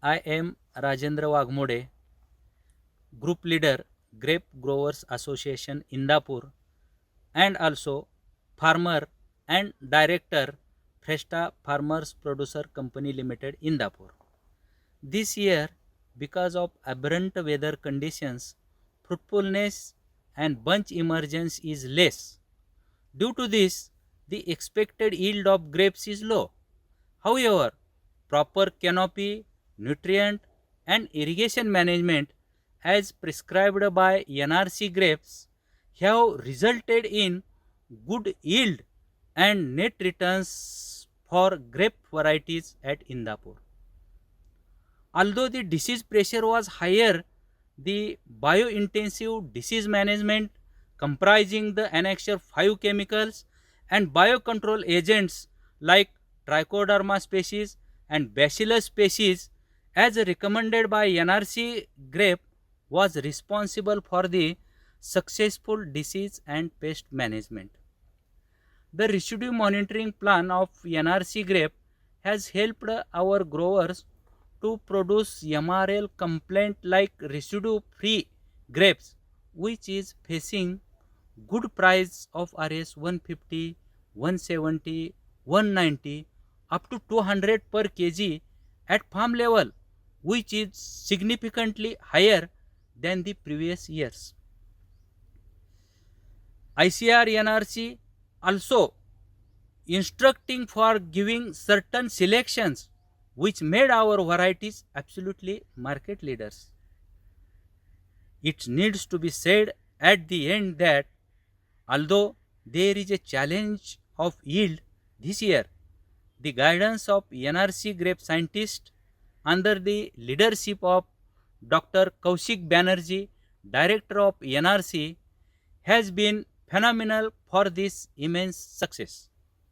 I am Rajendra Wagmode, Group Leader, Grape Growers Association, Indapur, and also Farmer and Director, Fresta Farmers Producer Company Limited, Indapur. This year, because of aberrant weather conditions, fruitfulness and bunch emergence is less. Due to this, the expected yield of grapes is low. However, proper canopy, nutrient and irrigation management as prescribed by NRC grapes have resulted in good yield and net returns for grape varieties at Indapur. Although the disease pressure was higher, the bio-intensive disease management comprising the annexure 5 chemicals and biocontrol agents like Trichoderma species and Bacillus species as recommended by NRC grape was responsible for the successful disease and pest management. The residue monitoring plan of NRC grape has helped our growers to produce MRL complaint like residue free grapes, which is facing good price of RS 150, 170, 190 up to 200 per kg at farm level, which is significantly higher than the previous years. ICAR NRC also instructing for giving certain selections which made our varieties absolutely market leaders. It needs to be said at the end that although there is a challenge of yield this year, the guidance of NRC grape scientists under the leadership of Dr. Kaushik Banerjee, Director of NRC, has been phenomenal for this immense success.